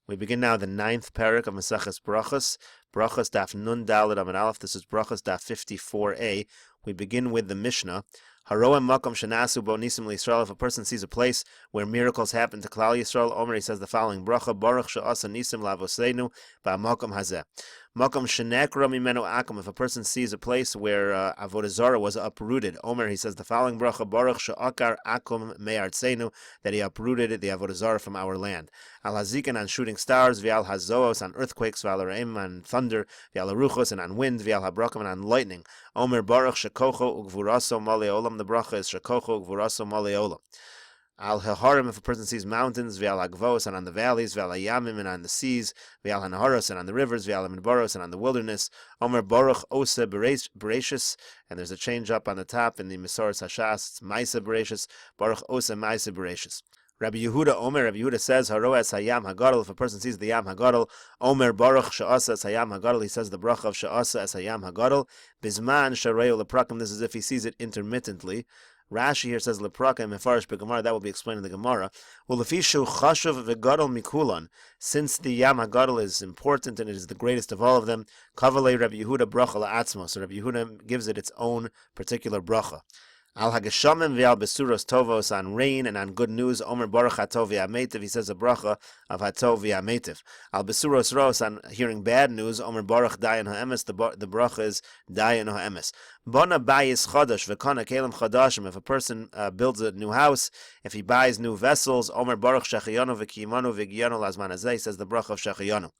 We begin now the 9th parak of Maseches Berachos. Berachos Daf Nun Daled Amud Aleph. This is Berachos Daf 54a. We begin with the Mishnah. Haroem makom shenasu bo nisim liYisrael. If a person sees a place where miracles happen to Klal Yisrael, Omer, he says the following bracha: Baruch she'asa nisim lavoseinu ba'makom hazeh. Makom shenekra mimenu akum. If a person sees a place where avodah zarah was uprooted, Omer, he says the following bracha: Baruch she'akar akum me'artzeinu, that he uprooted the avodah zarah from our land. Al hazikin, on shooting stars, v'al hazoos, on earthquakes, v'al re'im, on thunder, v'al haruchos, and on wind, v'al habrakim, and on lightning. Omer, Baruch shekocho ugvuraso malei olam. The bracha is shekocho ugvuraso malei olam. Al haharim, if a person sees mountains, v'al hagvos, and on the valleys, v'al hayamim, and on the seas, v'al hanaharos, and on the rivers, v'al midbaros, and on the wilderness. Omer Baruch Osa Berachos, and there's a change up on the top in the Mesoras Hashas. It's Maisa Berachos, Baruch Osa Maisa Berachos. Rabbi Yehuda Omer, Rabbi Yehuda says, Haro es hayam hagadol. If a person sees the yam hagadol, Omer Baruch she'asa es hayam hagadol. He says the bracha of she'asa es hayam hagadol. Bizman shareu leprakim. This is if he sees it intermittently. Rashi here says leprakim mefarish beGemara. That will be explained in the Gemara. Well, lefishu chashuv v'gadol mikulan. Since the yam hagadol is important and it is the greatest of all of them, kavalei Rabbi Yehuda bracha la'atzmo. So Rabbi Yehuda gives it its own particular bracha. Al hageshamim v'al besuros tovos, on rain and on good news. Omer Baruch hatov v'ametiv. He says a bracha of hatov v'ametiv. Al besuros ros, on hearing bad news. Omer Baruch dayan ha'emes. The bracha is dayan ha'emes. Bona bayis chadash v'kana kelim chadashim. If a person builds a new house, if he buys new vessels, Omer Baruch shechiyanu v'kiyimanu v'giyanu lazman hazeh. He says the bracha of shechiyanu.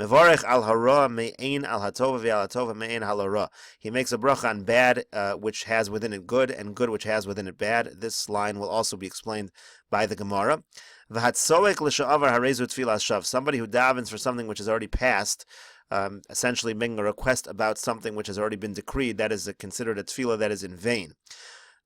Mevarech al hara me'ein al hatova v'al hatova me'ein al hara. He makes a bracha on bad, which has within it good, and good which has within it bad. This line will also be explained by the Gemara. Somebody who davens for something which has already passed, essentially making a request about something which has already been decreed, that is considered a tefillah that is in vain.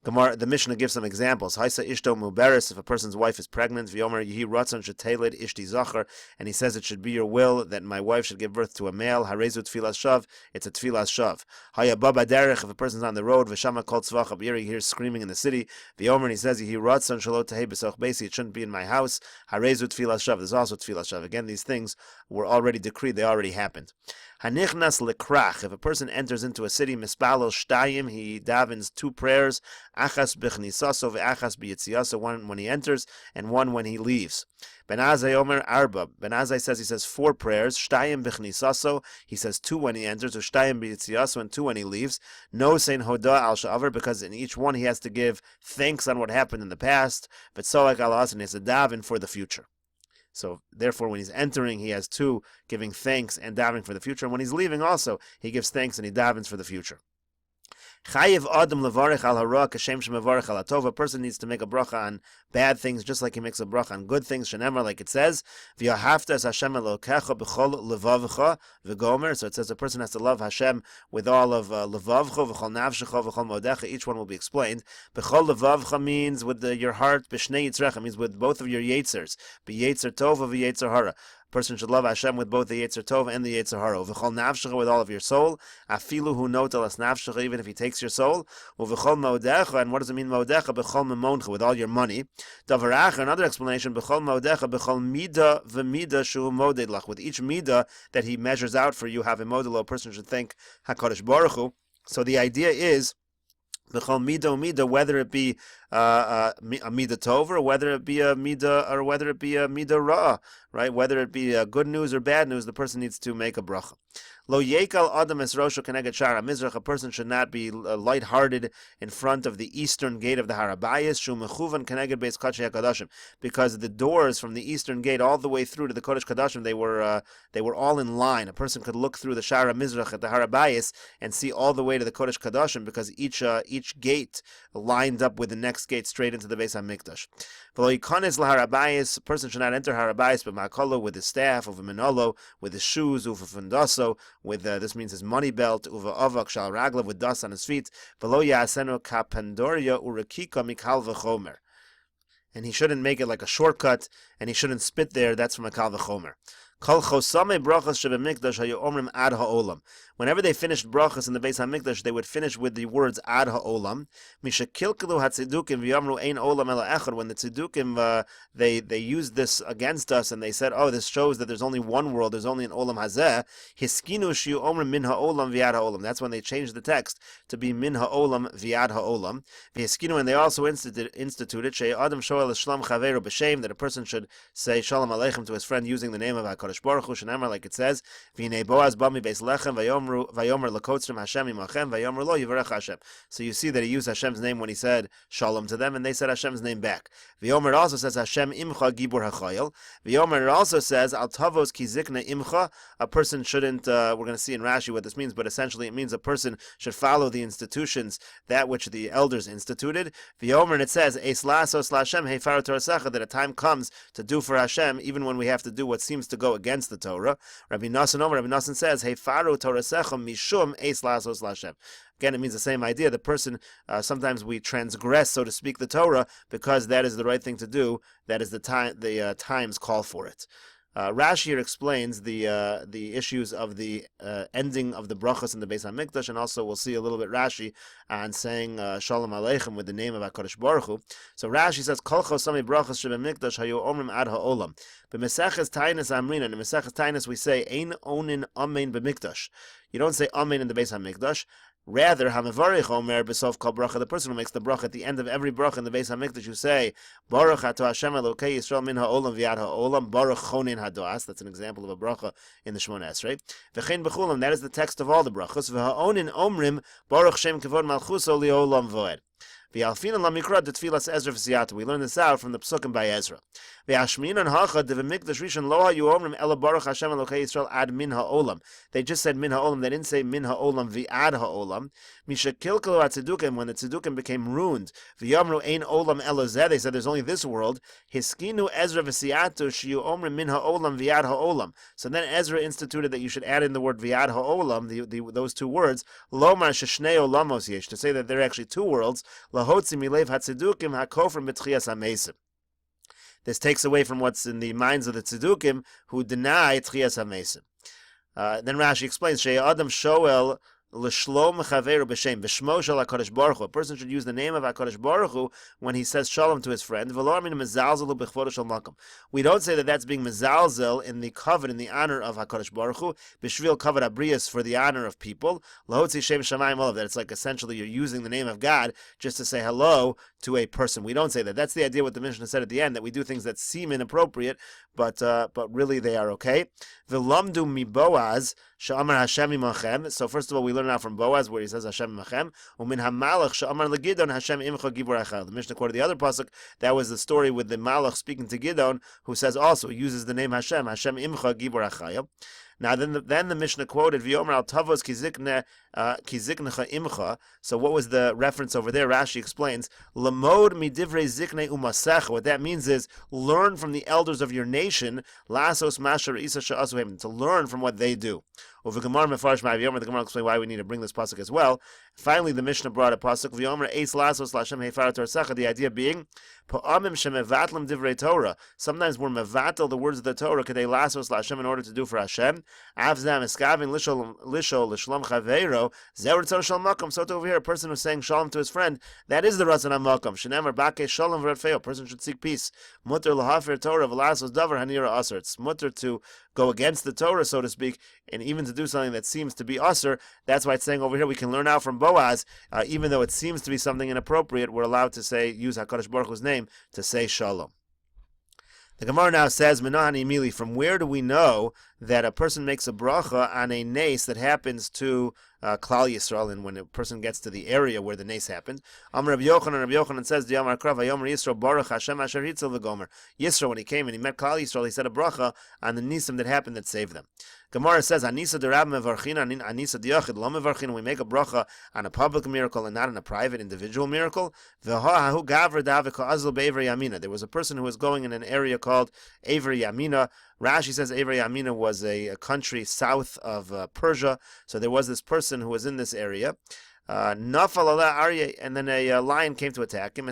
The Mishnah gives some examples. Haisa ishto muberes, if a person's wife is pregnant, v'yomer yehi ratzon sheteled ishti zachar, and he says it should be your will that my wife should give birth to a male. Harezu tfilas shav, it's a tfilas shav. Haya baba derech, if a person's on the road, v'shama kol tzvach abir, he hears screaming in the city, v'yomer, and he says yehi ratzon shalot tehei b'soch beisi, it shouldn't be in my house. Harezu tfilas shav, there's also tfilas shav. Again, these things were already decreed, they already happened. Hanichnas lekrach, if a person enters into a city, mispalo shtayim, he davens two prayers, achas b'chnisaso ve'achas b'yitziaso, one when he enters and one when he leaves. Ben Azai Omer Arba, Ben Azai says, he says four prayers, shtayim b'chnisaso, he says two when he enters, or shtayim b'yitziaso, and two when he leaves. No sein hoda al sha'avar, because in each one he has to give thanks on what happened in the past, v'tzoak al as, and he has to daven for the future. So, therefore, when he's entering, he has two, giving thanks and davening for the future. And when he's leaving also, he gives thanks and he davens for the future. Chayiv adam levarich al hara kashem shemevarich al hatov. A person needs to make a bracha on bad things, just like he makes a bracha on good things. Shenemar, like it says, v'yahavta es Hashem elokecha b'chol levavcha v'gomer. So it says a person has to love Hashem with all of levavcha v'chol navshecha v'chol modecha. Each one will be explained. B'chol levavcha means with your heart. B'shnei yitzrecha means with both of your yitzers. B'yetzer tova v'yetzer hara. Person should love Hashem with both the Yetzer Tov and the Yetzer Hara. V'chol nafshecha, with all of your soul. Afilu hu notel as nafshecha, even if he takes your soul. V'chol modecha, and what does it mean modecha? B'chol memoncha, with all your money. Davaracha, another explanation. B'chol modecha, b'chol mida v'mida shu moded lach. With each mida that he measures out for you, have a modelo. A person should thank HaKadosh Baruch Hu. So the idea is, B'chol mida, whether it be a mida tov, or whether it be a mida ra, right? Whether it be good news or bad news, the person needs to make a bracha. Lo yekal adam es rosho keneged shara mizrach. A person should not be light-hearted in front of the eastern gate of the Harabayis. Shu mechuvan keneged beis kodshei hakadashim, because the doors from the eastern gate all the way through to the Kodesh Kadashim, they were all in line. A person could look through the Shara Mizrach at the Harabayis and see all the way to the Kodesh Kadashim, because each gate lined up with the next gate straight into the Beis Hamikdash. V'lo yikanes laHarabayis. A person should not enter Harabayis, but makolo, with his staff, uva menolo, with his shoes, uva fundaso, with this means his money belt, uva avak shal raglav, with dust on his feet. V'lo yasenu kapandoria urakika mikal v'chomer. And he shouldn't make it like a shortcut, and he shouldn't spit there. That's from a kal v'chomer. Whenever they finished brachos in the Beis Hamikdash, they would finish with the words ad ha'olam. When the tzedukim they used this against us, and they said, "Oh, this shows that there's only one world. There's only an olam hazeh." Hiskinu shiu omrim min ha'olam v'yad ha'olam. That's when they changed the text to be min ha'olam v'yad ha'olam. Hiskinu, and they also instituted shei adam shoel l'shlam chaveru b'shem, that a person should say shalom aleichem to his friend using the name of HaKadosh Baruch Hu, shenamar, like it says, v'nei Boaz bami beis lechem vayomer lakotzrim Hashem imachem vayomer lo yivarech Hashem. So you see that he used Hashem's name when he said shalom to them, and they said Hashem's name back. V'yomer also says Hashem imcha gibur hachayil. V'yomer also says al tavos ki zikna imcha. A person shouldn't. We're going to see in Rashi what this means, but essentially it means a person should follow the institutions, that which the elders instituted. V'yomer, and it says eis lasos laHashem heifaru torasecha, that a time comes to do for Hashem even when we have to do what seems to go against the Torah. Rabbi Nassan says heifaru torasecha mishum eis lasos laHashem. Again, it means the same idea. The person, sometimes we transgress, so to speak, the Torah because that is the right thing to do. That is the times call for it. Rashi here explains the issues of the ending of the brachos in the Beis Hamikdash, and also we'll see a little bit Rashi on saying Shalom Aleichem with the name of HaKadosh Baruch Hu. So Rashi says Kol chosami brachos shebemikdash hayu omrim ad ha'olam. B'meseches Tainis Amrina, in Meseches Tainis we say Ein onin amen b'mikdash. You don't say amen in the Beis Hamikdash. Rather, Hamavarich Omer b'sof kol bracha, the person who makes the bracha at the end of every bracha in the Beis Hamikdash, you say Baruch ato Hashem Elokei Yisrael min ha'olam v'yad ha'olam Baruch chonin hadoas. That's an example of a bracha in the Shemona Esrei. V'chein b'chulam, that is the text of all the brachos. V'ha'onin omrim Baruch Shem kavod malchuso li'olam voed. V'alfina lamikra de tfilas Ezra v'siyata. We learn this out from the Psukim by Ezra. V'ashminan hacha de v'mikdash rishon lo hayu omrim ela Baruch Hashem Elokei Yisrael ad min ha'olam. They just said min ha'olam. They didn't say min ha'olam v'ad ha'olam. Misha kilkelu atzedukim, when the tzedukim became ruined. V'yamru ein olam elozeh. They said there's only this world. Hiskinu Ezra v'siyatu shiyu omrim min ha'olam v'yad ha'olam. So then Ezra instituted that you should add in the word v'yad ha'olam, those two words. Lomar sheshnei olamos yesh, to say that there are actually two worlds. Lahotzi milev hatzedukim hakofrim b'tchias hamesim. This takes away from what's in the minds of the tzedukim who deny tchias hamesim. Then Rashi explains, Shei Adam Shoel L'shlom chaveru b'shem v'shmo shel HaKadosh Baruch Hu. A person should use the name of HaKadosh Baruch Hu when he says shalom to his friend. V'lo amin mezalzel b'chvodo shel makom. We don't say that that's being mezalzel in the kavod, in the honor of HaKadosh Baruch Hu. B'shvil kavod abrius, for the honor of people. Lahotzi shem shamayim olav, that it's like essentially you're using the name of God just to say hello to a person. We don't say that. That's the idea what the Mishnah said at the end, that we do things that seem inappropriate, but really they are okay. V'lamdu mi Boaz she'amar Hashem imachem. So first of all, we learn out from Boaz where he says Hashem imachem. Umin hamalach she'amar leGidon Hashem imcha gibur achayil. The Mishnah quoted the other pasuk. That was the story with the malach speaking to Gidon, who says also, uses the name Hashem imcha gibur achayil. Now then the Mishnah quoted V'yomer al tavos kiziknecha imcha. So what was the reference over there? Rashi explains Lamod midivrei zikne umasecha. What that means is learn from the elders of your nation, lasos masher isa sha'asuhem, to learn from what they do. Over Gemara mefarish ma'avyomer, the Gemara explains why we need to bring this pasuk as well. Finally, the Mishnah brought a pasuk V'yomer eis lasos lashem heifarat torsecha. The idea being pa'amim shemevatlim divrei Torah. Sometimes we're mevatel the words of the Torah kadei lasos lashem, in order to do for Hashem. Avzam eskavin lishol lishlom chaveiro zer tzor shel makom. So over here, a person who's saying shalom to his friend, that is the ratzon hamakom. Shenemar bakei shalom v'ratfeo. A person should seek peace. Mutter lahafer Torah v'lasos davar hanira aser. It's mutter to go against the Torah, so to speak, and even to do something that seems to be usher. That's why it's saying over here we can learn out from Boaz, even though it seems to be something inappropriate, we're allowed to say, use HaKadosh Baruch Hu's name to say shalom. The Gemara now says, Menahani Mili, from where do we know that a person makes a bracha on a nace that happens to Klal Yisrael, and when a person gets to the area where the nace happened? Rabbi Yochanan says, D'Amar Krav Vayomer Yisrael Baruch Hashem Asher Hitzel V'Gomer. Yisrael, when he came and he met Klal Yisrael, he said a bracha on the nisim that happened that saved them. Gemara says, Anisa derab mevarchin, Anisa diachid lo mevarchin. We make a bracha on a public miracle and not on a private individual miracle. There was a person who was going in an area called Aver Yamina. Rashi says Aver Yamina was a country south of Persia. So there was this person who was in this area. And then a lion came to attack him.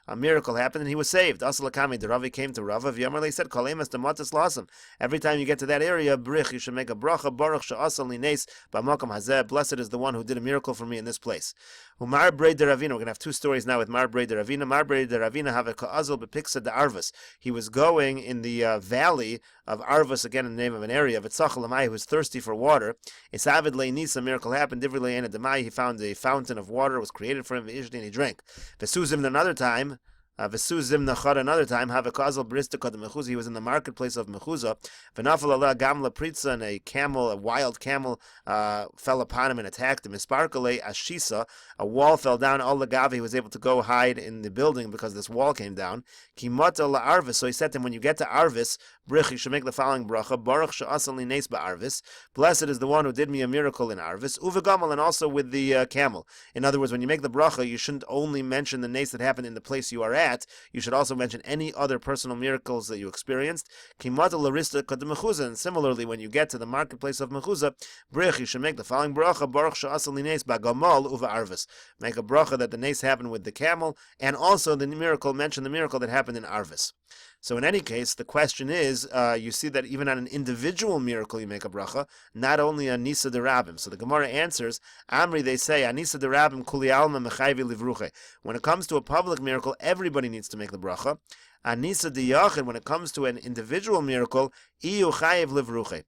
a miracle happened and he was saved. Asalakami, the Ravi came to Rava, he said, Kolemas dematas lasam. Every time you get to that area, brich, you should make a bracha, baruch she'asal lineis b'makom hazeh. Blessed is the one who did a miracle for me in this place. Umar Brei de Ravina. We're going to have two stories now with Mar Brei de Ravina. Mar Brei de Ravina have a ka'azal bepiksa de Arvas. He was going in the valley of Arvas, again in the name of an area, V'tzachal Lamai, who was thirsty for water. Isavid le'nis, a miracle happened. Divri le'ena demai, he found a fountain of water, was created for him, v'ishdi, and he drank. V'suzim another time, Vesuzim nachar another time, have a kazal bristika de Mechuzah. He was in the marketplace of Mechuzah. V'nafal Allah gamla pritza, and a camel, a wild camel, fell upon him and attacked him. Isparkale ashisa, a wall fell down. All Gavi, he was able to go hide in the building because this wall came down. Kimata la Arvis. So he said to him, when you get to Arvis, brich, you should make the following bracha: Baruch she'asal li nes ba'Arvis. Blessed is the one who did me a miracle in Arvis. Uvegamal, and also with the camel. In other words, when you make the bracha, you shouldn't only mention the nes that happened in the place you are at. You should also mention any other personal miracles that you experienced. And similarly, when you get to the marketplace of Mechuzah, brich, you should make the following bracha: Baruch she'asal li nes ba'gamal uva Arvis. Make a bracha that the nes happened with the camel, and also mention the miracle that happened in Arvis. So in any case, the question is, you see that even on an individual miracle you make a bracha, not only a nisa de rabim. So the Gemara answers, Amri, they say, Anisa de rabim kuli alma mechayvi livruche. When it comes to a public miracle, everybody needs to make the bracha. Anisa de yachid, when it comes to an individual miracle, iyu chayiv livruche.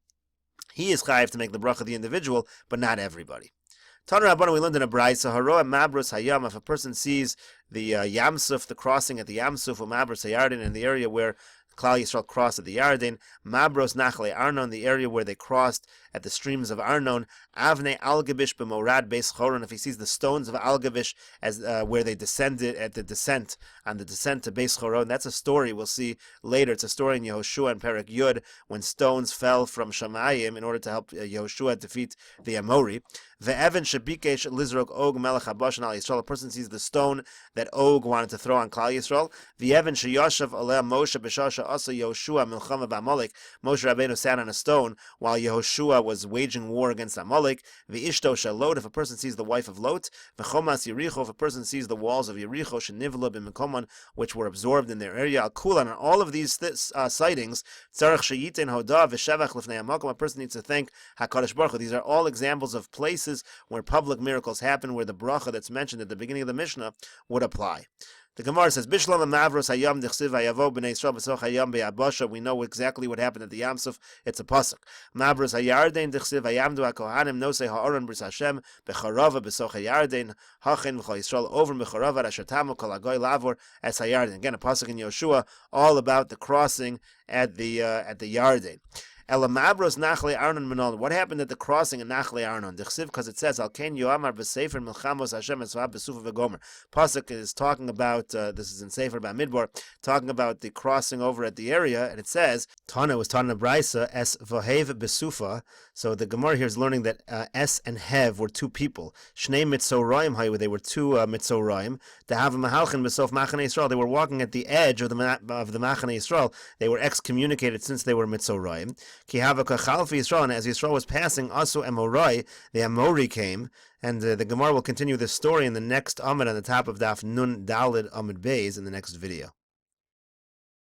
He is chayiv to make the bracha, the individual, but not everybody. Tana Rabbanu, we learned in a brayso, haroa mabros hayam, if a person sees the Yamsuf, the crossing at the Yamsuf, or mabros hayardin, in the area where Klal Yisrael crossed at the Yarden, Mabros Nachle Arnon, the area where they crossed at the streams of Arnon, Avne Algavish b'Morad Beis Choron, if he sees the stones of Algavish as where they descended at the descent, on the descent to Beis Choron. That's a story we'll see later. It's a story in Yehoshua and Perek Yud, when stones fell from Shamayim in order to help Yehoshua defeat the Amori. Ve'evan shebikesh lizrok Og melech habashan al Yisrael, a person sees the stone that Og wanted to throw on Klal Yisrael. Ve'evan sheyashav aleh Moshe b'shasha asa Yehoshua milchama b'Amalek, Moshe Rabbeinu sat on a stone while Yehoshua was waging war against Amalek. Ve'ishto shalot, if a person sees the wife of Lot. Ve'chomas Yericho, if a person sees the walls of Yericho shenivla b'mekoman, which were absorbed in their area. Al kulan, on all of these sightings, tzarech sheyitin hoda v'shevach lifnei hamakom, a person needs to thank HaKadosh Baruch Hu. These are all examples of places where public miracles happen, where the bracha that's mentioned at the beginning of the Mishnah would apply. The Gemara says, Bishlam Mavros Hayam Dichsiv Hayavo B'nei Yisrael B'soch Hayam Be'abasha. We know exactly what happened at the Yamsuf. It's a pasuk. Mavros Hayarden Dichsiv Hayamdu HaKohanim Nosei Ha'aron B'ris Hashem B'charava B'soch Hayarden Hachin V'chol Yisrael Over B'charava Rashatamu Kol Hagoy Lavor As Hayarden. Again, a pasuk in Yoshua, all about the crossing at the Yarden. Elamabros Nachle Arnon Menon. What happened at the crossing in Nachle Arnon? Dichsiv, because it says Alken Yoamar B'Sefer Milchamos Hashem Esvav B'Sufa V'Gomer. Pasuk is talking about this is in Sefer B'Midbar, talking about the crossing over at the area, and it says Tana was Tana Braisa Es Vohev B'Sufa. So the Gemara here is learning that Es and Hev were two people. Shnei Mitzoraim Hayu, they were two Mitzoraim. To have a Mahalchin B'Sof Machane Yisrael, they were walking at the edge of the Machane Yisrael. They were excommunicated since they were Mitzoraim. Ki havaka chalfi Yisrael, and as Yisrael was passing, also Amorai, the Amori came, and the Gemara will continue this story in the next Amud on the top of Daf Nun Dalid Amud Beis in the next video.